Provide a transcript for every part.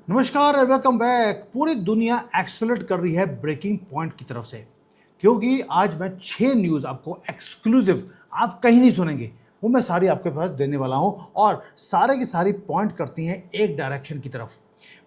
नमस्कार और welcome back. पूरी दुनिया एक्सेलरेट कर रही है ब्रेकिंग पॉइंट की तरफ से, क्योंकि आज मैं 6 न्यूज़ आपको एक्सक्लूसिव आप कहीं नहीं सुनेंगे, वो मैं सारी आपके पास देने वाला हूं और सारे की सारी पॉइंट करती हैं एक डायरेक्शन की तरफ।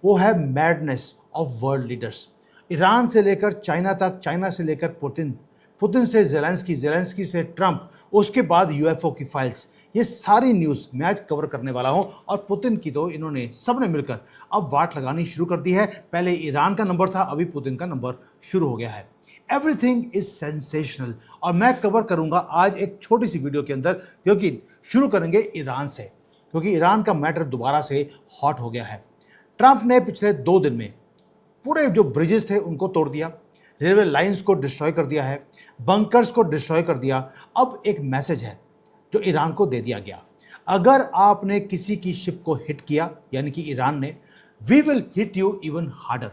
वो है madness of world leaders. Iran से लेकर चाइना तक, चाइना से लेकर पुतिन, पुतिन से जेलेंस्की, जेलेंस्की से ट्रंप, उसके बाद यूएफओ की फाइल्स। ये सारी न्यूज़ मैं आज कवर करने वाला हूं। और पुतिन की तो इन्होंने सबने मिलकर अब वाट लगानी शुरू कर दी है। पहले ईरान का नंबर था, अभी पुतिन का नंबर शुरू हो गया है। एवरीथिंग इज सेंसेशनल और मैं कवर करूंगा आज एक छोटी सी वीडियो के अंदर, क्योंकि शुरू करेंगे ईरान से, क्योंकि ईरान का मैटर दोबारा से हॉट हो गया है। ट्रंप ने पिछले 2 दिन में पूरे जो ब्रिजेस थे उनको तोड़ दिया, रेलवे लाइंस को डिस्ट्रॉय कर दिया है, बंकर्स को डिस्ट्रॉय कर दिया। अब एक मैसेज है जो ईरान को दे दिया गया, अगर आपने किसी की शिप को हिट किया, यानी कि ईरान ने, we will hit you even harder.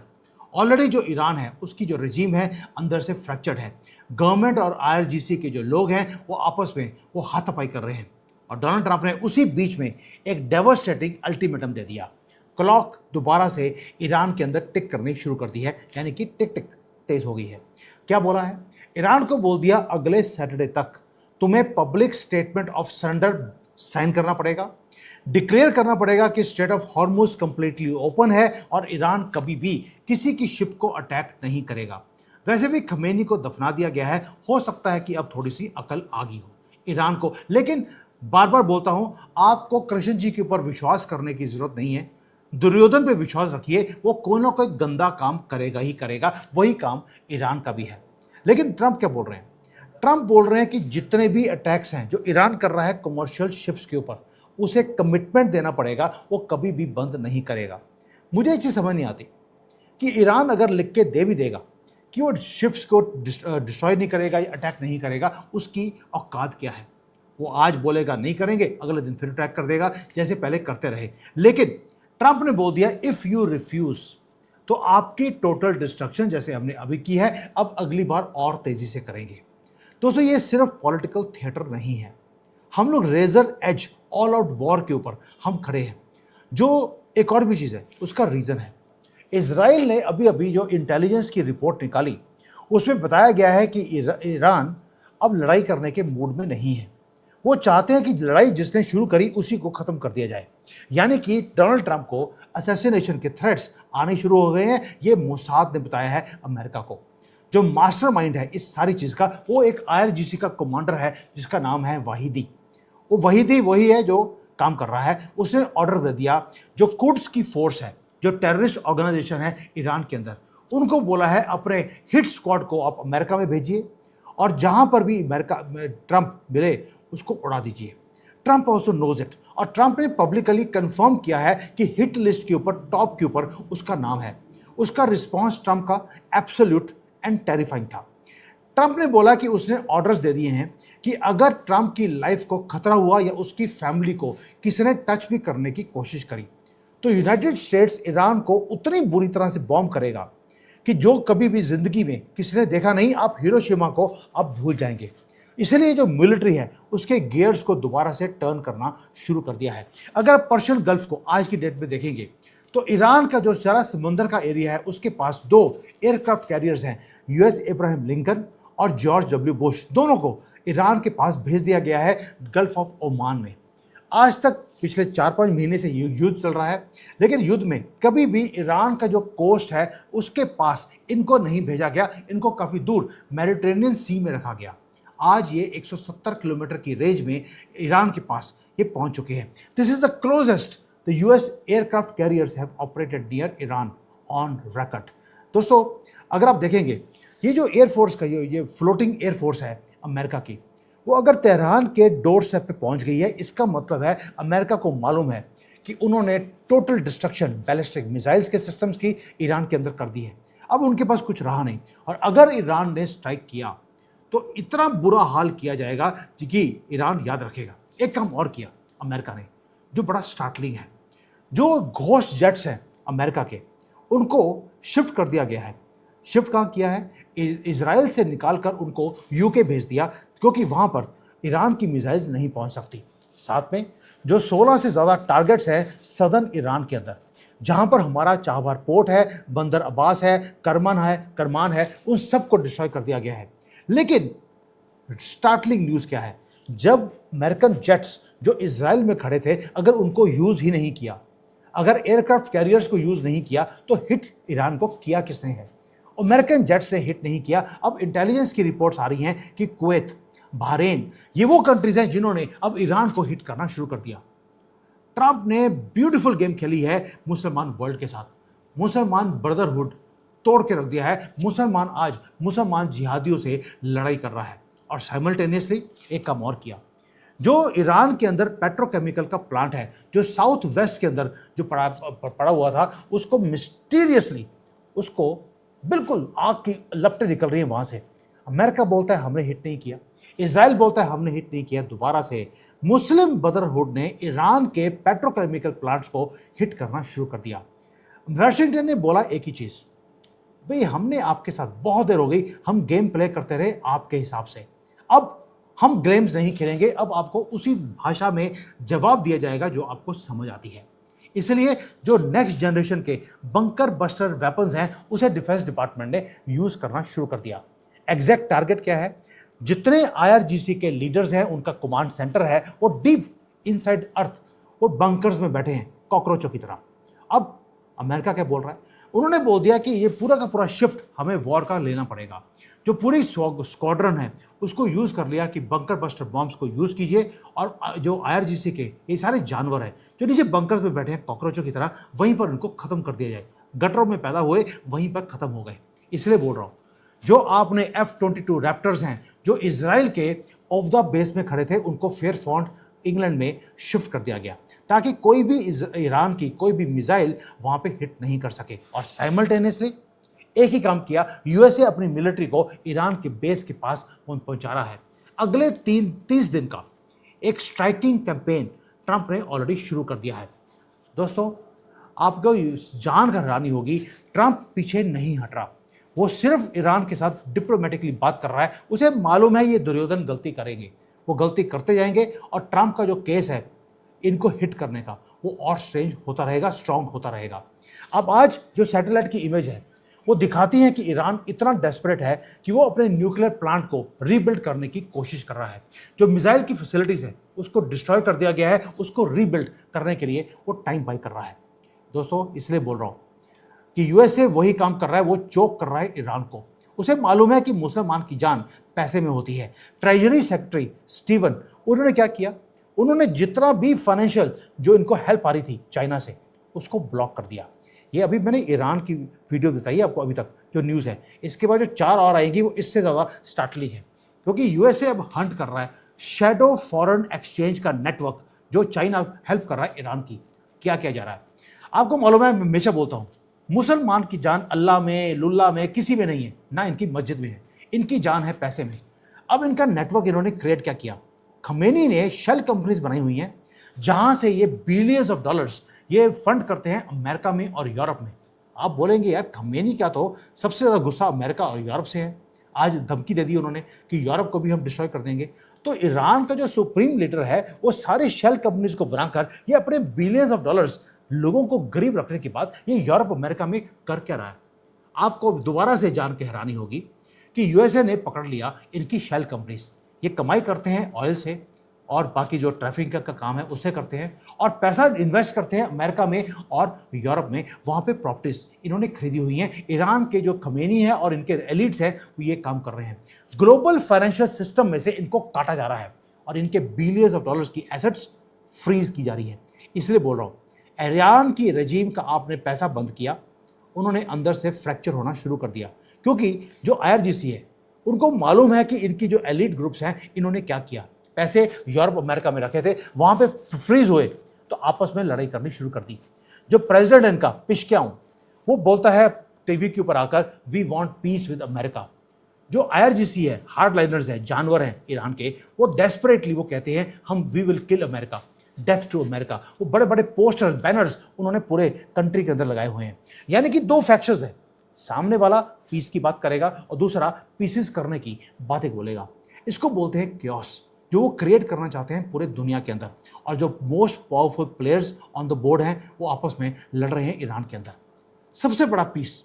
Already जो ईरान है उसकी जो रजीम है अंदर से फ्रैक्चर्ड है। गवर्नमेंट और आईआरजीसी के जो लोग हैं वो आपस में वो हाथापाई कर रहे हैं। और डोनाल्ड ट्रंप ने उसी बीच में एक डेवास्टेटिंग अल्टीमेटम दे दिया। क्लॉक दोबारा से ईरान के अंदर टिक करनी शुरू कर दी है, यानी कि टिक टिक तेज हो गई है। क्या बोला है? ईरान को बोल दिया अगले सैटरडे तक तुम्हें public statement of surrender sign करना पड़ेगा, डिक्लेयर करना पड़ेगा कि strait of Hormuz completely open है और ईरान कभी भी किसी की शिप को अटैक नहीं करेगा। वैसे भी खमेनी को दफना दिया गया है, हो सकता है कि अब थोड़ी सी अकल आ गई हो ईरान को। लेकिन बार बार बोलता हूं, आपको कृष्ण जी के ऊपर विश्वास करने की जरूरत नहीं है। दुर्योधन पे विश्वास रखिए, वो कोई ना कोई गंदा काम करेगा ही करेगा। वही काम ईरान का भी है। लेकिन ट्रंप क्या बोल रहे हैं? ट्रंप बोल रहे हैं कि जितने भी अटैक्स हैं जो ईरान कर रहा है कमर्शियल शिप्स के ऊपर, उसे कमिटमेंट देना पड़ेगा, वो कभी भी बंद नहीं करेगा। मुझे एक चीज़ समझ नहीं आती कि ईरान अगर लिख के दे भी देगा कि वो शिप्स को डिस्ट्रॉय नहीं करेगा या अटैक नहीं करेगा, उसकी औकात क्या है? वो आज बोलेगा नहीं करेंगे, अगले दिन फिर अटैक कर देगा जैसे पहले करते रहे। लेकिन ट्रंप ने बोल दिया इफ़ यू रिफ्यूज़ तो आपकी टोटल डिस्ट्रक्शन जैसे हमने अभी की है, अब अगली बार और तेज़ी से करेंगे। दोस्तों, ये सिर्फ पॉलिटिकल थिएटर नहीं है। हम लोग razor edge all out war के ऊपर हम खड़े हैं। जो एक और भी चीज़ है, उसका रीज़न है, इजराइल ने अभी अभी जो इंटेलिजेंस की रिपोर्ट निकाली उसमें बताया गया है कि ईरान अब लड़ाई करने के मूड में नहीं है। वो चाहते हैं कि लड़ाई जिसने शुरू करी उसी को ख़त्म कर दिया जाए। यानी कि डोनाल्ड ट्रंप को असैसिनेशन के थ्रेट्स आने शुरू हो गए हैं। ये मोसाद ने बताया है अमेरिका को। जो मास्टरमाइंड है इस सारी चीज़ का, वो एक आईआरजीसी का कमांडर है जिसका नाम है वाहिदी। वो वहीदी वही है जो काम कर रहा है। उसने ऑर्डर दे दिया, जो कुड्स की फोर्स है, जो टेररिस्ट ऑर्गेनाइजेशन है ईरान के अंदर, उनको बोला है अपने हिट स्क्वाड को आप अमेरिका में भेजिए और जहां पर भी अमेरिका ट्रंप मिले उसको उड़ा दीजिए। ट्रंप ऑल्सो नोज इट, और ट्रंप ने पब्लिकली कंफर्म किया है कि हिट लिस्ट के ऊपर, टॉप के ऊपर उसका नाम है। उसका रिस्पॉन्स ट्रंप का एब्सोल्यूट एंड टेरिफाइंग था। ट्रंप ने बोला कि उसने ऑर्डर्स दे दिए हैं कि अगर ट्रंप की लाइफ को खतरा हुआ या उसकी फैमिली को किसी ने टच भी करने की कोशिश करी तो यूनाइटेड स्टेट्स ईरान को उतनी बुरी तरह से बॉम्ब करेगा कि जो कभी भी जिंदगी में किसी ने देखा नहीं। आप हिरोशिमा को आप भूल जाएंगे। इसलिए जो मिलिट्री है उसके गियर्स को दोबारा से टर्न करना शुरू कर दिया है। अगर आप पर्शियन गल्फ को आज की डेट में देखेंगे तो ईरान का जो सारा समंदर का एरिया है उसके पास 2 एयरक्राफ्ट कैरियर्स हैं, यूएस एब्राहम लिंकन और जॉर्ज डब्ल्यू बुश। दोनों को ईरान के पास भेज दिया गया है गल्फ ऑफ ओमान में। आज तक पिछले 4-5 महीने से युद्ध चल रहा है, लेकिन युद्ध में कभी भी ईरान का जो कोस्ट है उसके पास इनको नहीं भेजा गया। इनको काफ़ी दूर मेडिटेरेनियन सी में रखा गया। आज ये 170 किलोमीटर की रेंज में ईरान के पास ये पहुंच चुके हैं। This is the closest the US aircraft carriers have operated near Iran on record. दोस्तों, अगर आप देखेंगे ये जो एयरफोर्स का ये फ्लोटिंग एयरफोर्स है अमेरिका की, वो अगर तेहरान के डोर स्टेप पे पहुंच गई है, इसका मतलब है अमेरिका को मालूम है कि उन्होंने टोटल डिस्ट्रक्शन बैलिस्टिक मिसाइल्स के सिस्टम्स की ईरान के अंदर कर दी है। अब उनके पास कुछ रहा नहीं, और अगर ईरान ने स्ट्राइक किया तो इतना बुरा हाल किया जाएगा कि ईरान याद रखेगा। एक काम और किया अमेरिका ने जो बड़ा स्टार्टलिंग है, जो घोस्ट जेट्स हैं अमेरिका के, उनको शिफ्ट कर दिया गया है। शिफ्ट कहाँ किया है? इजराइल से निकालकर उनको यूके भेज दिया, क्योंकि वहाँ पर ईरान की मिसाइल्स नहीं पहुँच सकती। साथ में जो 16 से ज़्यादा टारगेट्स हैं सदर्न ईरान के अंदर, जहां पर हमारा चाबहार पोर्ट है, बंदर अब्बास है, करमान है, उन सबको डिस्ट्रॉय कर दिया गया है। लेकिन स्टार्टलिंग न्यूज़ क्या है, जब अमेरिकन जेट्स जो इजराइल में खड़े थे, अगर उनको यूज़ ही नहीं किया, अगर एयरक्राफ्ट कैरियर्स को यूज़ नहीं किया, तो हिट ईरान को किया किसने है? अमेरिकन जेट्स ने हिट नहीं किया। अब इंटेलिजेंस की रिपोर्ट्स आ रही हैं कि कुवैत, बहरीन, ये वो कंट्रीज हैं जिन्होंने अब ईरान को हिट करना शुरू कर दिया। ट्रंप ने ब्यूटीफुल गेम खेली है मुसलमान वर्ल्ड के साथ, मुसलमान ब्रदरहुड तोड़ के रख दिया है। मुसलमान आज मुसलमान जिहादियों से लड़ाई कर रहा है। और साइमल्टेनियसली एक काम और किया, जो ईरान के अंदर पेट्रोकेमिकल का प्लांट है, जो साउथ वेस्ट के अंदर जो पड़ा हुआ था, उसको मिस्टीरियसली उसको बिल्कुल आग की लपटें निकल रही हैं वहां से। अमेरिका बोलता है हमने हिट नहीं किया, इजराइल बोलता है हमने हिट नहीं किया। दोबारा से मुस्लिम ब्रदरहुड ने ईरान के पेट्रोकेमिकल प्लांट्स को हिट करना शुरू कर दिया। वाशिंगटन ने बोला एक ही चीज, भाई हमने आपके साथ बहुत देर हो गई, हम गेम प्ले करते रहे आपके हिसाब से, अब हम गेम्स नहीं खेलेंगे, अब आपको उसी भाषा में जवाब दिया जाएगा जो आपको समझ आती है। इसलिए जो नेक्स्ट जनरेशन के बंकर बस्टर वेपन्स हैं, उसे डिफेंस डिपार्टमेंट ने यूज करना शुरू कर दिया। एग्जैक्ट टारगेट क्या है? जितने आईआरजीसी के लीडर्स हैं, उनका कमांड सेंटर है, वो डीप इनसाइड अर्थ, वो बंकर्स में बैठे हैं कॉकरोचों की तरह। अब अमेरिका क्या बोल रहा है? उन्होंने बोल दिया कि ये पूरा का पूरा शिफ्ट हमें वॉर का लेना पड़ेगा। जो पूरी स्क्वाड्रन है उसको यूज़ कर लिया कि बंकर बस्टर बॉम्ब्स को यूज़ कीजिए, और जो आईआरजीसी के ये सारे जानवर हैं जो नीचे बंकर्स में बैठे हैं कॉकरोचों की तरह, वहीं पर उनको खत्म कर दिया जाए। गटरों में पैदा हुए वहीं पर खत्म हो गए। इसलिए बोल रहा हूँ, जो आपने F-22 रैप्टर्स हैं जो इसराइल के ऑफ द बेस में खड़े थे, उनको फेयरफॉन्ट इंग्लैंड में शिफ्ट कर दिया गया, ताकि कोई भी ईरान की कोई भी मिसाइल वहां पे हिट नहीं कर सके। और साइमल्टेनियसली एक ही काम किया, यूएसए अपनी मिलिट्री को ईरान के बेस के पास पहुंचा रहा है। अगले 30 दिन का एक स्ट्राइकिंग कैंपेन ट्रंप ने ऑलरेडी शुरू कर दिया है। दोस्तों, आपको जान कर हैरानी होगी, ट्रंप पीछे नहीं हट रहा। वो सिर्फ ईरान के साथ डिप्लोमेटिकली बात कर रहा है। उसे मालूम है ये दुर्योधन गलती करेंगे, वो गलती करते जाएंगे, और ट्रंप का जो केस है इनको हिट करने का, वो और स्ट्रेंज होता रहेगा, स्ट्रांग होता रहेगा। अब आज जो सैटेलाइट की इमेज है वो दिखाती है कि ईरान इतना डेस्परेट है कि वो अपने न्यूक्लियर प्लांट को रीबिल्ड करने की कोशिश कर रहा है। जो मिसाइल की फैसिलिटीज है उसको डिस्ट्रॉय कर दिया गया है, उसको रीबिल्ड करने के लिए वो टाइम बाई कर रहा है। दोस्तों, इसलिए बोल रहा हूं कि यूएसए वही काम कर रहा है, वो चोक कर रहा है ईरान को। उसे मालूम है कि मुसलमान की जान पैसे में होती है। ट्रेजरी सेक्रेटरी स्टीवन, उन्होंने क्या किया? उन्होंने जितना भी फाइनेंशियल जो इनको हेल्प आ रही थी चाइना से, उसको ब्लॉक कर दिया। ये अभी मैंने ईरान की वीडियो बताई है आपको, अभी तक जो न्यूज़ है। इसके बाद जो 4 और आएंगी वो इससे ज़्यादा स्टार्टलिंग है, क्योंकि यूएसए अब हंट कर रहा है शैडो फॉरेन एक्सचेंज का नेटवर्क, जो चाइना हेल्प कर रहा है ईरान की। क्या किया जा रहा है आपको मालूम है? मैं हमेशा बोलता हूँ, मुसलमान की जान अल्लाह में, लुल्ला में, किसी में नहीं है, ना इनकी मस्जिद में है। इनकी जान है पैसे में। अब इनका नेटवर्क इन्होंने क्रिएट क्या किया? खमेनी ने शेल कंपनीज बनाई हुई हैं, जहां से ये बिलियंस ऑफ डॉलर्स ये फंड करते हैं अमेरिका में और यूरोप में। आप बोलेंगे यार, खमेनी क्या, तो सबसे ज़्यादा गुस्सा अमेरिका और यूरोप से है। आज धमकी दे दी उन्होंने कि यूरोप को भी हम डिस्ट्रॉय कर देंगे। तो ईरान का जो सुप्रीम लीडर है वो सारे शेल कंपनीज को बनाकर ये अपने बिलियंस ऑफ डॉलर्स लोगों को गरीब रखने के बाद ये यूरोप अमेरिका में कर क्या रहा है? आपको दोबारा से जान के हैरानी होगी कि यूएसए ने पकड़ लिया इनकी शेल कंपनीज। ये कमाई करते हैं ऑयल से, और बाकी जो ट्रैफिक का काम है उससे करते हैं, और पैसा इन्वेस्ट करते हैं अमेरिका में और यूरोप में। वहाँ पे प्रॉपर्टीज इन्होंने खरीदी हुई हैं। ईरान के जो खमेनी है और इनके एलिट्स हैं वो ये काम कर रहे हैं। ग्लोबल फाइनेंशियल सिस्टम में से इनको काटा जा रहा है, और इनके बिलियंस ऑफ डॉलर्स की एसेट्स फ्रीज की जा रही है। इसलिए बोल रहा हूँ, ईरान की रजीम का आपने पैसा बंद किया, उन्होंने अंदर से फ्रैक्चर होना शुरू कर दिया। क्योंकि जो आईआरजीसी है उनको मालूम है कि इनकी जो एलिट ग्रुप्स हैं इन्होंने क्या किया, पैसे यूरोप अमेरिका में रखे थे, वहां पे फ्रीज हुए, तो आपस में लड़ाई करनी शुरू कर दी। जो प्रेसिडेंट इनका पिशक्याऊ, वो बोलता है टीवी के ऊपर आकर, we want peace with America. जो आईआरजीसी है, हार्डलाइनर्स है, जानवर हैं ईरान के, वो डेस्परेटली वो कहते हैं हम we will kill America, death to America. वो बड़े बड़े पोस्टर्स, बैनर्स उन्होंने पूरे कंट्री के अंदर लगाए हुए हैं। यानी कि 2 फैक्शंस है, सामने वाला पीस की बात करेगा और दूसरा पीसेस करने की बातें बोलेगा। इसको बोलते हैं क्योस। जो वो क्रिएट करना चाहते हैं पूरे दुनिया के अंदर। और जो most powerful players on the board हैं वो आपस में लड़ रहे हैं ईरान के अंदर। सबसे बड़ा पीस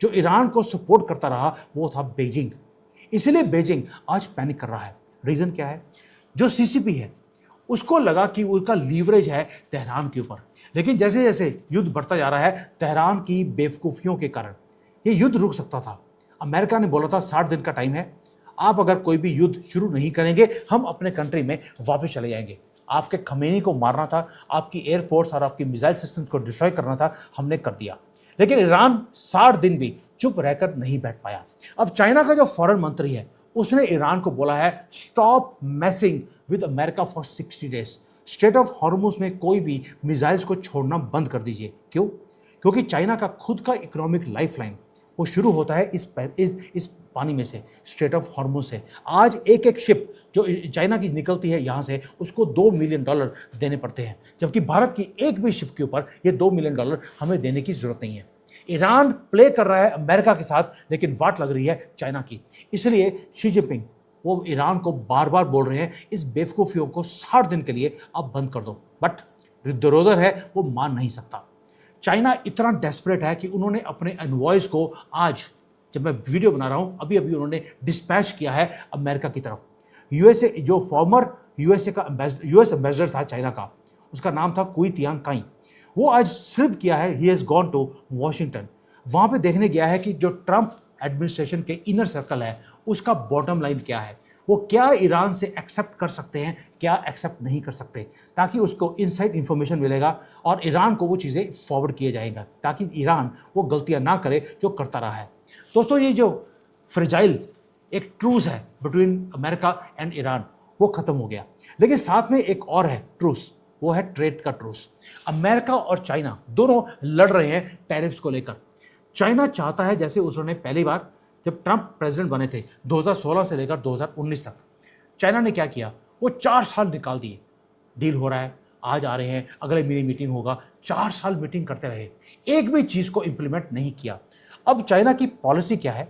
जो ईरान को सपोर्ट करता रहा वो था बीजिंग। इसलिए बीजिंग आज पैनिक कर रहा है। रीज़न क्या है? जो सीसीपी है उसको लगा कि उनका लीवरेज है तेहरान के ऊपर, लेकिन जैसे जैसे युद्ध बढ़ता जा रहा है तेहरान की बेवकूफ़ियों के कारण ये युद्ध रुक सकता था। अमेरिका ने बोला था 60 दिन का टाइम है, आप अगर कोई भी युद्ध शुरू नहीं करेंगे हम अपने कंट्री में वापस चले जाएंगे। आपके खमेनी को मारना था, आपकी एयरफोर्स और आपकी मिसाइल सिस्टम्स को डिस्ट्रॉय करना था, हमने कर दिया। लेकिन ईरान 60 दिन भी चुप रहकर नहीं बैठ पाया। अब चाइना का जो फॉरेन मंत्री है उसने ईरान को बोला है stop मैसिंग with America for 60 days. Straight of Hormuz में कोई भी मिसाइल्स को छोड़ना बंद कर दीजिए। क्यों? क्योंकि चाइना का खुद का इकोनॉमिक लाइफलाइन वो शुरू होता है इस पानी में से, स्ट्रेट ऑफ हॉर्मुज से। आज एक एक शिप जो चाइना की निकलती है यहाँ से उसको $2 मिलियन देने पड़ते हैं, जबकि भारत की एक भी शिप के ऊपर ये $2 मिलियन हमें देने की जरूरत नहीं है। ईरान प्ले कर रहा है अमेरिका के साथ, लेकिन वाट लग रही है चाइना की। इसलिए शी जिनपिंग वो ईरान को बार बार बोल रहे हैं इस बेवकूफ़ियों को 60 दिन के लिए आप बंद कर दो, बट दुर्योधन है वो मान नहीं सकता। चाइना इतना डेस्परेट है कि उन्होंने अपने एनवॉयस को आज जब मैं वीडियो बना रहा हूं अभी उन्होंने डिस्पैच किया है अमेरिका की तरफ। यूएसए जो फॉर्मर यूएस एम्बेसडर था चाइना का, उसका नाम था कुई तियांग काई, वो आज सिर्फ किया है ही हैज़ गॉन टू वॉशिंगटन। वहाँ पे देखने गया है कि जो ट्रंप एडमिनिस्ट्रेशन के इनर सर्कल है उसका बॉटम लाइन क्या है, वो क्या ईरान से एक्सेप्ट कर सकते हैं, क्या एक्सेप्ट नहीं कर सकते, ताकि उसको इनसाइड इन्फॉर्मेशन मिलेगा और ईरान को वो चीज़ें फॉरवर्ड किए जाएगा ताकि ईरान वो गलतियां ना करे जो करता रहा है। दोस्तों ये जो फ्रेजाइल एक ट्रूस है बिटवीन अमेरिका एंड ईरान वो ख़त्म हो गया, लेकिन साथ में एक और है ट्रूस, वो है ट्रेड का ट्रूस। अमेरिका और चाइना दोनों लड़ रहे हैं टैरिफ्स को लेकर। चाइना चाहता है, जैसे उसने पहली बार जब ट्रंप प्रेसिडेंट बने थे 2016 से लेकर 2019 तक, चाइना ने क्या किया, वो 4 साल निकाल दिए। डील हो रहा है, आज आ रहे हैं, अगले महीने मीटिंग होगा, 4 साल मीटिंग करते रहे, एक भी चीज़ को इंप्लीमेंट नहीं किया। अब चाइना की पॉलिसी क्या है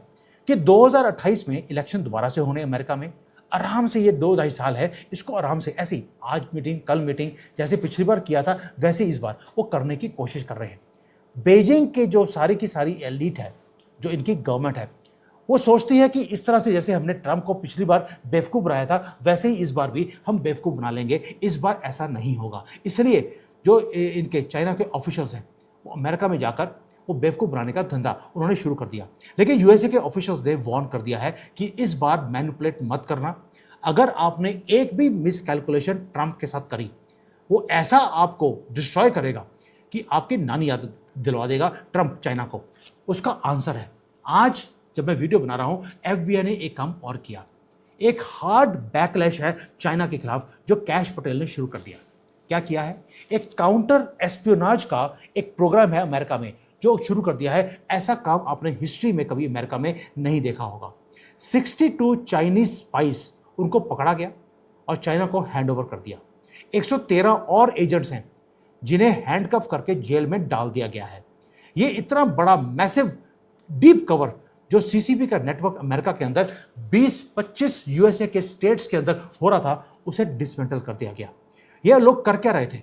कि 2028 में इलेक्शन दोबारा से होने अमेरिका में, आराम से ये 2-2.5 साल है, इसको आराम से ऐसी आज मीटिंग कल मीटिंग जैसे पिछली बार किया था वैसे इस बार वो करने की कोशिश कर रहे हैं। बीजिंग के जो सारी की सारी एलीट है, जो इनकी गवर्नमेंट है, वो सोचती है कि इस तरह से जैसे हमने ट्रंप को पिछली बार बेवकूफ़ बनाया था वैसे ही इस बार भी हम बेवकूफ़ बना लेंगे, इस बार ऐसा नहीं होगा। इसलिए जो इनके चाइना के ऑफिशियल्स हैं वो अमेरिका में जाकर वो बेवकूफ़ बनाने का धंधा उन्होंने शुरू कर दिया। लेकिन यूएसए के ऑफिशियल्स ने वार्न कर दिया है कि इस बार मैनिपुलेट मत करना। अगर आपने एक भी मिस कैलकुलेशन ट्रंप के साथ करी, वो ऐसा आपको डिस्ट्रॉय करेगा कि आपकी नानी याद दिलवा देगा ट्रंप चाइना को। उसका आंसर है, आज जब मैं वीडियो बना रहा हूं एफबीआई ने एक काम और किया, एक हार्ड बैकलैश है चाइना के खिलाफ जो कैश पटेल ने शुरू कर दिया। क्या किया है? एक काउंटर एस्पियोनाज का एक प्रोग्राम है अमेरिका में जो शुरू कर दिया है। ऐसा काम आपने हिस्ट्री में कभी अमेरिका में नहीं देखा होगा। 62 चाइनीज स्पाइस उनको पकड़ा गया और चाइना को हैंड ओवर कर दिया। 113 और एजेंट्स हैं जिन्हें हैंडकफ करके जेल में डाल दिया गया है। ये इतना बड़ा मैसिव डीप कवर जो सीसीपी का नेटवर्क अमेरिका के अंदर 20-25 यूएसए के स्टेट्स के अंदर हो रहा था, उसे डिसमेंटल कर दिया गया। ये लोग कर क्या रहे थे?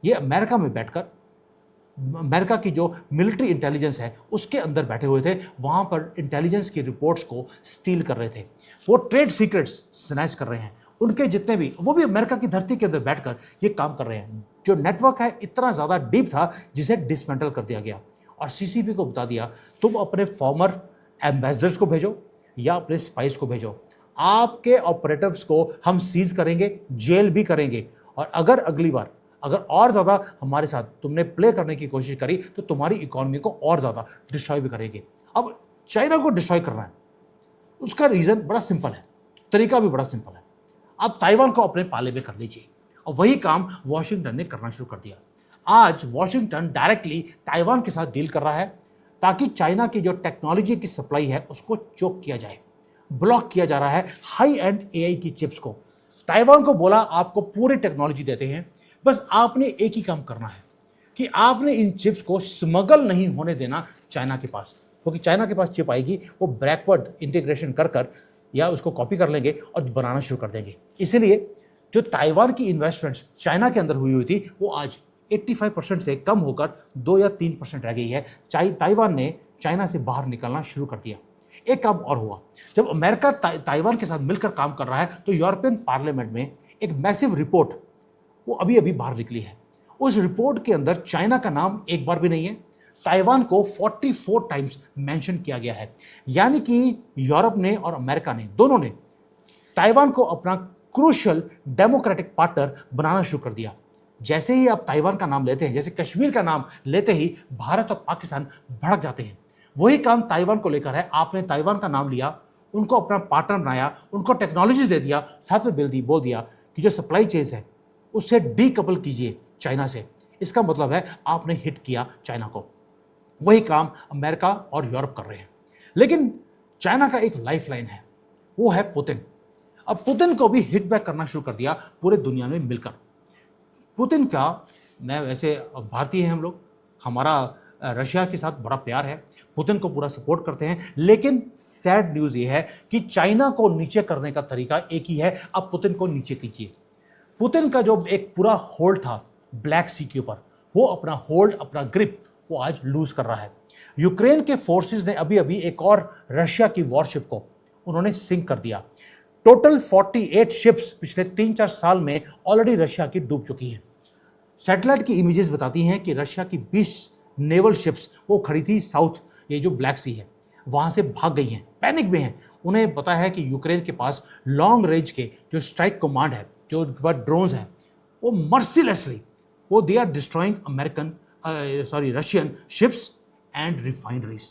ये अमेरिका में बैठकर अमेरिका की जो मिलिट्री इंटेलिजेंस है उसके अंदर बैठे हुए थे, वहाँ पर इंटेलिजेंस की रिपोर्ट्स को स्टील कर रहे थे। वो ट्रेड सीक्रेट्स स्नैच कर रहे हैं, उनके जितने भी, वो भी अमेरिका की धरती के अंदर बैठकर ये काम कर रहे हैं। जो नेटवर्क है इतना ज़्यादा डीप था जिसे डिसमेंटल कर दिया गया और सीसीपी को बता दिया तुम अपने फॉर्मर एम्बेसडर्स को भेजो या अपने स्पाइस को भेजो, आपके ऑपरेटिव्स को हम सीज करेंगे, जेल भी करेंगे, और अगर अगली बार अगर और ज़्यादा हमारे साथ तुमने प्ले करने की कोशिश करी तो तुम्हारी इकोनॉमी को और ज़्यादा डिस्ट्रॉय भी करेंगे। अब चाइना को डिस्ट्रॉय करना है, उसका रीज़न बड़ा सिंपल है, तरीका भी बड़ा सिंपल है। आप ताइवान को अपने पाले में कर लीजिए, और वही काम वॉशिंगटन ने करना शुरू कर दिया। आज वॉशिंगटन डायरेक्टली ताइवान के साथ डील कर रहा है ताकि चाइना की जो टेक्नोलॉजी की सप्लाई है उसको चोक किया जाए, ब्लॉक किया जा रहा है हाई एंड एआई की चिप्स को। ताइवान को बोला आपको पूरी टेक्नोलॉजी देते हैं, बस आपने एक ही काम करना है कि आपने इन चिप्स को स्मगल नहीं होने देना चाइना के पास, क्योंकि चाइना के पास चिप आएगी वो बैकवर्ड इंटीग्रेशन कर कर या उसको कॉपी कर लेंगे और बनाना शुरू कर देंगे। इसलिए जो ताइवान की इन्वेस्टमेंट्स चाइना के अंदर हुई थी वो आज 85% से कम होकर 2 या 3% रह गई है। ताइवान ने चाइना से बाहर निकलना शुरू कर दिया। एक काम और हुआ, जब अमेरिका ताइवान के साथ मिलकर काम कर रहा है तो यूरोपियन पार्लियामेंट में एक मैसिव रिपोर्ट वो अभी अभी बाहर निकली है। उस रिपोर्ट के अंदर चाइना का नाम एक बार भी नहीं है, ताइवान को 44 टाइम्स मेंशन किया गया है। यानी कि यूरोप ने और अमेरिका ने दोनों ने ताइवान को अपना क्रूशियल डेमोक्रेटिक पार्टनर बनाना शुरू कर दिया। जैसे ही आप ताइवान का नाम लेते हैं, जैसे कश्मीर का नाम लेते ही भारत और पाकिस्तान भड़क जाते हैं। वही काम ताइवान को लेकर है। आपने ताइवान का नाम लिया, उनको अपना पार्टनर बनाया, उनको टेक्नोलॉजी दे दिया, साथ में बोल दिया कि जो सप्लाई चेन्स है उससे डीकपल कीजिए चाइना से। इसका मतलब है आपने हिट किया चाइना को। वही काम अमेरिका और यूरोप कर रहे हैं। लेकिन चाइना का एक लाइफलाइन है, वो है पुतिन। अब पुतिन को भी हिट बैक करना शुरू कर दिया पूरे दुनिया में मिलकर। पुतिन का, मैं वैसे भारतीय हैं हम लोग, हमारा रशिया के साथ बड़ा प्यार है, पुतिन को पूरा सपोर्ट करते हैं। लेकिन सैड न्यूज़ ये है कि चाइना को नीचे करने का तरीका एक ही है, अब पुतिन को नीचे कीजिए। पुतिन का जो एक पूरा होल्ड था ब्लैक सी के ऊपर, वो अपना होल्ड, अपना ग्रिप वो आज लूज कर रहा है। यूक्रेन के फोर्सेस ने अभी अभी एक और रशिया की वॉरशिप को उन्होंने सिंक कर दिया। टोटल 48 शिप्स पिछले 3-4 साल में ऑलरेडी रशिया की डूब चुकी हैं। सैटेलाइट की इमेजेस बताती हैं कि रशिया की 20 नेवल शिप्स वो खड़ी थी साउथ, ये जो ब्लैक सी है, वहाँ से भाग गई हैं, पैनिक में हैं। उन्हें पता है कि यूक्रेन के पास लॉन्ग रेंज के जो स्ट्राइक कमांड है, जो ड्रोन्स हैं, वो मर्सीलेसली वो they are destroying Russian ships and refineries.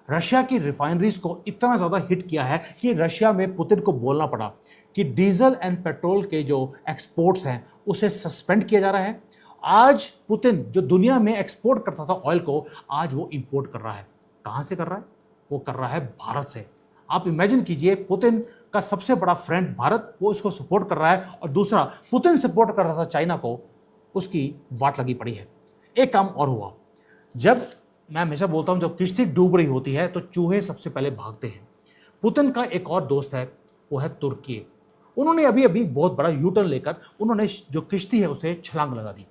Russia की रिफाइनरीज को इतना ज़्यादा हिट किया है कि रशिया में पुतिन को बोलना पड़ा कि डीजल एंड पेट्रोल के जो एक्सपोर्ट्स हैं उसे सस्पेंड किया जा रहा है। आज पुतिन जो दुनिया में एक्सपोर्ट करता था ऑयल को, आज वो इंपोर्ट कर रहा है। कहाँ से कर रहा है? वो कर रहा है भारत से। आप इमेजिन कीजिए, पुतिन का सबसे बड़ा फ्रेंड भारत, वो उसको सपोर्ट कर रहा है, और दूसरा पुतिन सपोर्ट कर रहा था चाइना को, उसकी वाट लगी पड़ी है। एक काम और हुआ, जब मैं हमेशा बोलता हूं जब किश्ती डूब रही होती है तो चूहे सबसे पहले भागते हैं। पुतिन का एक और दोस्त है, वो है तुर्की। उन्होंने अभी अभी बहुत बड़ा यू टर्न लेकर उन्होंने जो किश्ती है उसे छलांग लगा दी।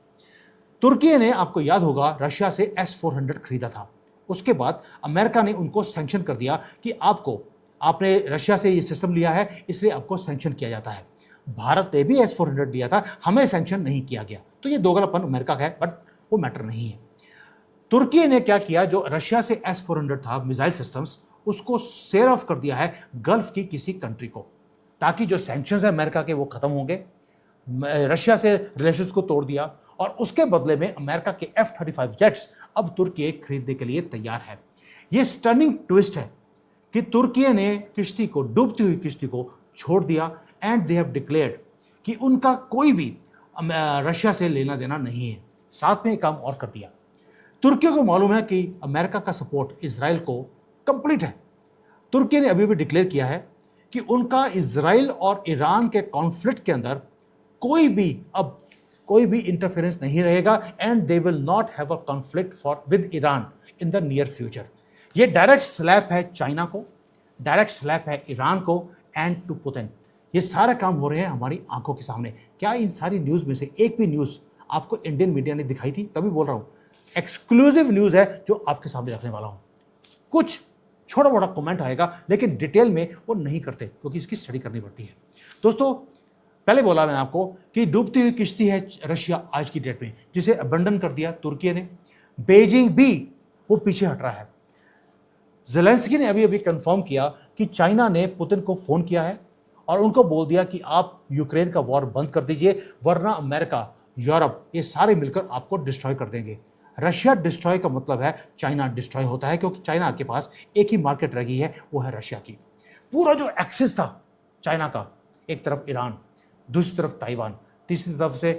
तुर्की ने, आपको याद होगा, रशिया से S-400 खरीदा था। उसके बाद अमेरिका ने उनको सैंक्शन कर दिया कि आपने रशिया से ये सिस्टम लिया है, इसलिए आपको सैंक्शन किया जाता है। भारत ने भी S-400 दिया था, हमें सैंक्शन नहीं किया गया। तो ये दोगलापन अमेरिका का है, बट वो मैटर नहीं है। तुर्की ने क्या किया, जो रशिया से S-400 था मिसाइल सिस्टम्स, उसको सेल ऑफ कर दिया है गल्फ की किसी कंट्री को, ताकि जो सैंक्शंस है अमेरिका के वो खत्म होंगे। रशिया से रिलेशंस को तोड़ दिया, और उसके बदले में अमेरिका के F-35 जेट्स अब तुर्की खरीदने के लिए तैयार है। ये स्टनिंग ट्विस्ट है कि तुर्की ने किश्ती को, डूबती हुई किश्ती को छोड़ दिया, एंड दे हैव डिक्लेयर्ड कि उनका कोई भी रशिया से लेना देना नहीं है। साथ में एक काम और कर दिया, तुर्की को मालूम है कि अमेरिका का सपोर्ट इजराइल को कंप्लीट है। तुर्की ने अभी भी डिक्लेयर किया है कि उनका इजराइल और ईरान के कॉन्फ्लिक्ट के अंदर कोई भी इंटरफेरेंस नहीं रहेगा, and they will not have a conflict with Iran in the near future. ये डायरेक्ट स्लैप है चाइना को, डायरेक्ट स्लैप है ईरान को, एंड टू पुतिन। ये सारे काम हो रहे हैं हमारी आंखों के सामने। क्या इन सारी न्यूज़ में से एक भी न्यूज़ आपको इंडियन मीडिया ने दिखाई थी? तभी बोल रहा हूँ, एक्सक्लूसिव न्यूज़ है जो आपके सामने रखने वाला हूँ। कुछ छोटा मोटा कमेंट आएगा, लेकिन डिटेल में वो नहीं करते, क्योंकि इसकी स्टडी करनी पड़ती है। दोस्तों, पहले बोला मैंने आपको कि डूबती हुई किश्ती है रशिया आज की डेट में, जिसे अबंडन कर दिया तुर्की ने। बेजिंग भी वो पीछे हट रहा है। ज़ेलेंस्की ने अभी अभी कंफर्म किया कि चाइना ने पुतिन को फ़ोन किया है और उनको बोल दिया कि आप यूक्रेन का वॉर बंद कर दीजिए, वरना अमेरिका, यूरोप, ये सारे मिलकर आपको डिस्ट्रॉय कर देंगे। रशिया डिस्ट्रॉय का मतलब है चाइना डिस्ट्रॉय होता है, क्योंकि चाइना के पास एक ही मार्केट रह गई है, वो है रशिया की। पूरा जो एक्सेस था चाइना का, एक तरफ ईरान, दूसरी तरफ ताइवान, तीसरी तरफ से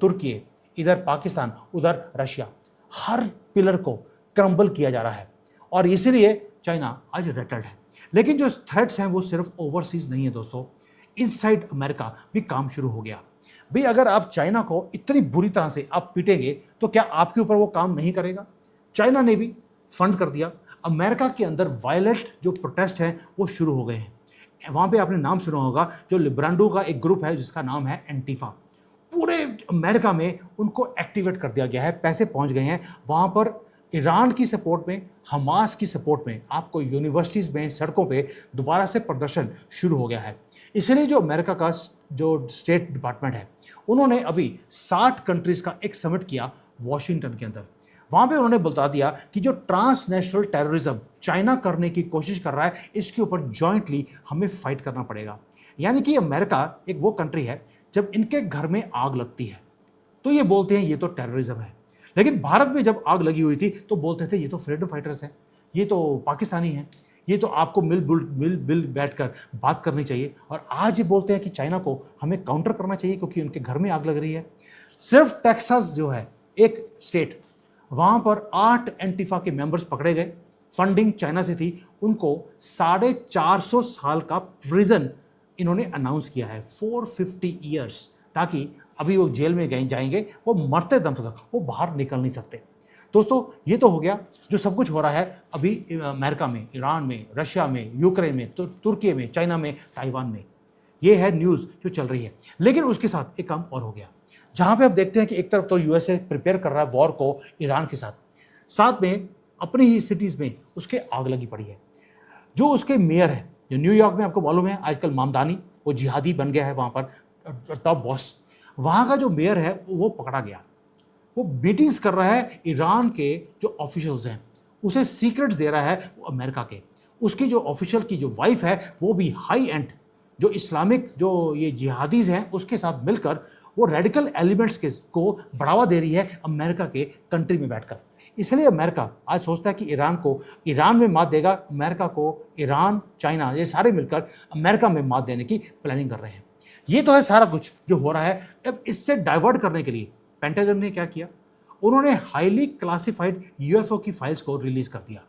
तुर्की, इधर पाकिस्तान, उधर रशिया, हर पिलर को क्रम्बल किया जा रहा है, और इसीलिए चाइना आज रेटल्ड है। लेकिन जो थ्रेट्स हैं वो सिर्फ ओवरसीज नहीं है दोस्तों, इनसाइड अमेरिका भी काम शुरू हो गया। भाई, अगर आप चाइना को इतनी बुरी तरह से आप पीटेंगे तो क्या आपके ऊपर वो काम नहीं करेगा? चाइना ने भी फंड कर दिया। अमेरिका के अंदर वायलेंट जो प्रोटेस्ट हैं वो शुरू हो गए हैं। वहाँ पे आपने नाम सुना होगा, जो लिब्रांडो का एक ग्रुप है जिसका नाम है एंटीफा। पूरे अमेरिका में उनको एक्टिवेट कर दिया गया है, पैसे पहुँच गए हैं वहाँ पर। ईरान की सपोर्ट में, हमास की सपोर्ट में आपको यूनिवर्सिटीज़ में, सड़कों पे दोबारा से प्रदर्शन शुरू हो गया है। इसलिए जो अमेरिका का जो स्टेट डिपार्टमेंट है, उन्होंने अभी 60 कंट्रीज़ का एक समिट किया वाशिंगटन के अंदर। वहाँ पे उन्होंने बता दिया कि जो ट्रांसनेशनल टेररिज्म चाइना करने की कोशिश कर रहा है, इसके ऊपर जॉइंटली हमें फाइट करना पड़ेगा। यानी कि अमेरिका एक वो कंट्री है, जब इनके घर में आग लगती है तो ये बोलते हैं ये तो टेररिज्म है। लेकिन भारत में जब आग लगी हुई थी तो बोलते थे ये तो फ्रीडम फाइटर्स हैं, ये तो पाकिस्तानी हैं, ये तो आपको मिल बैठकर बात करनी चाहिए। और आज ये बोलते हैं कि चाइना को हमें काउंटर करना चाहिए क्योंकि उनके घर में आग लग रही है। सिर्फ टेक्सास जो है एक स्टेट, वहाँ पर 8 एंटीफा के मेंबर्स पकड़े गए, फंडिंग चाइना से थी। उनको 450 साल का प्रिजन इन्होंने अनाउंस किया है, 450 ईयर्स, ताकि अभी वो जेल में गए जाएंगे, वो मरते दम तक वो बाहर निकल नहीं सकते। दोस्तों, ये तो हो गया जो सब कुछ हो रहा है अभी अमेरिका में, ईरान में, रशिया में, यूक्रेन में, तुर्की में, चाइना में, ताइवान में। ये है न्यूज़ जो चल रही है। लेकिन उसके साथ एक काम और हो गया, जहाँ पे आप देखते हैं कि एक तरफ तो यूएसए प्रिपेयर कर रहा है वॉर को ईरान के साथ, साथ में अपनी ही सिटीज़ में उसके आग लगी पड़ी है। जो उसके मेयर है, जो न्यूयॉर्क में आपको मालूम है आजकल मामदानी, वो जिहादी बन गया है वहाँ पर टॉप बॉस। वहाँ का जो मेयर है वो पकड़ा गया। वो मीटिंग्स कर रहा है ईरान के जो ऑफिशियल्स हैं, उसे सीक्रेट्स दे रहा है वो अमेरिका के। उसकी जो ऑफिशियल की जो वाइफ है वो भी हाई एंड जो इस्लामिक जो ये जिहादीज हैं उसके साथ मिलकर वो रेडिकल एलिमेंट्स के को बढ़ावा दे रही है अमेरिका के कंट्री में बैठकर। इसलिए अमेरिका आज सोचता है कि ईरान में मात देगा, अमेरिका को ईरान, चाइना, ये सारे मिलकर अमेरिका में मात देने की प्लानिंग कर रहे हैं। ये तो है सारा कुछ जो हो रहा है। अब इससे डाइवर्ट करने के लिए पेंटागन ने क्या किया, उन्होंने हाईली क्लासिफाइड यूएफओ की फाइल्स को रिलीज कर दिया।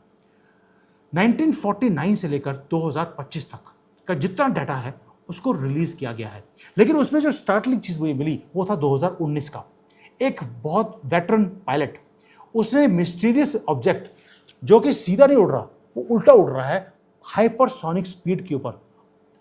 1949 से लेकर 2025 तक का जितना डाटा है उसको रिलीज किया गया है। लेकिन उसमें जो स्टार्टलिंग चीज़ मुझे मिली वो था 2019 का। एक बहुत वेटरन पायलट, उसने मिस्टीरियस ऑब्जेक्ट जो कि सीधा नहीं उड़ रहा, वो उल्टा उड़ रहा है हाइपरसोनिक स्पीड के ऊपर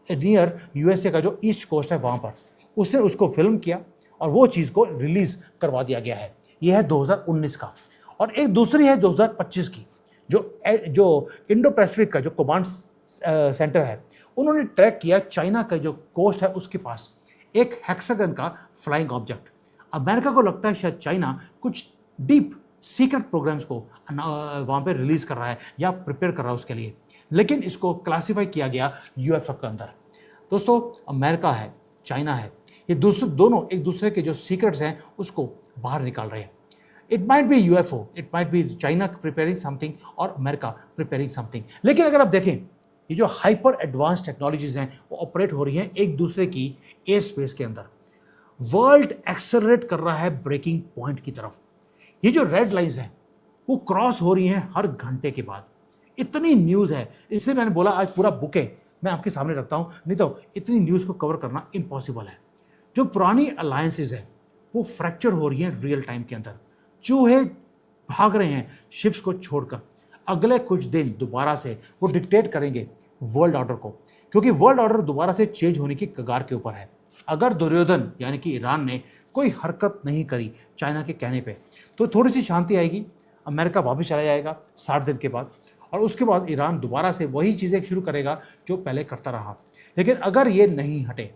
नियर यूएसए का जो ईस्ट कोस्ट है वहाँ पर, उसने उसको फिल्म किया और वो चीज़ को रिलीज करवा दिया गया है। ये है 2019 का। और एक दूसरी है 2025 की, जो इंडो पैसिफिक का जो कमांड सेंटर है, उन्होंने ट्रैक किया चाइना का जो कोस्ट है उसके पास एक हेक्सागन का फ्लाइंग ऑब्जेक्ट। अमेरिका को लगता है शायद चाइना कुछ डीप सीक्रेट प्रोग्राम्स को वहाँ पे रिलीज कर रहा है या प्रिपेयर कर रहा है उसके लिए, लेकिन इसको क्लासिफाई किया गया यूएफओ के अंदर। दोस्तों, अमेरिका है, चाइना है, ये दोनों एक दूसरे के जो सीक्रेट्स हैं उसको बाहर निकाल रहे हैं। It might be UFO, it might be China preparing something और अमेरिका प्रिपेयरिंग समथिंग। लेकिन अगर आप देखें, ये जो हाइपर एडवांस टेक्नोलॉजीज हैं वो ऑपरेट हो रही हैं एक दूसरे की एयर स्पेस के अंदर। वर्ल्ड एक्सेलरेट कर रहा है ब्रेकिंग पॉइंट की तरफ। ये जो रेड लाइंस हैं वो क्रॉस हो रही हैं हर घंटे के बाद। इतनी न्यूज़ है, इसलिए मैंने बोला आज पूरा बुके मैं आपके सामने रखता हूँ, नहीं तो इतनी न्यूज़ को कवर करना इम्पॉसिबल है। जो पुरानी अलायंसेज है वो फ्रैक्चर हो रही हैं रियल टाइम के अंदर। चूहे भाग रहे हैं शिप्स को छोड़कर। अगले कुछ दिन दोबारा से वो डिक्टेट करेंगे वर्ल्ड ऑर्डर को, क्योंकि वर्ल्ड ऑर्डर दोबारा से चेंज होने की कगार के ऊपर है। अगर दुर्योधन यानी कि ईरान ने कोई हरकत नहीं करी चाइना के कहने पे, तो थोड़ी सी शांति आएगी, अमेरिका वापस चला जाएगा 60 दिन के बाद, और उसके बाद ईरान दोबारा से वही चीज़ें शुरू करेगा जो पहले करता रहा। लेकिन अगर ये नहीं हटे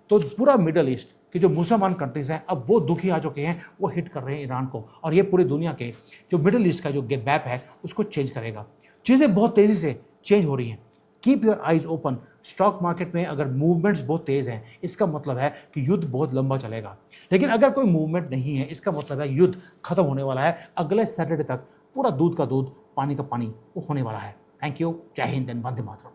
तो पूरा मिडल ईस्ट के जो मुसलमान कंट्रीज़ हैं अब वो दुखी आ चुके हैं, वो हिट कर रहे हैं ईरान को, और ये पूरी दुनिया के जो मिडल ईस्ट का जो मैप है उसको चेंज करेगा। चीज़ें बहुत तेज़ी से चेंज हो रही हैं। Keep your eyes open. Stock market में अगर मूवमेंट्स बहुत तेज़ हैं, इसका मतलब है कि युद्ध बहुत लंबा चलेगा। लेकिन अगर कोई मूवमेंट नहीं है, इसका मतलब है युद्ध खत्म होने वाला है। अगले सैटरडे तक पूरा दूध का दूध, पानी का पानी वो होने वाला है। Thank you. जय हिंद एंड वंदे मातरम।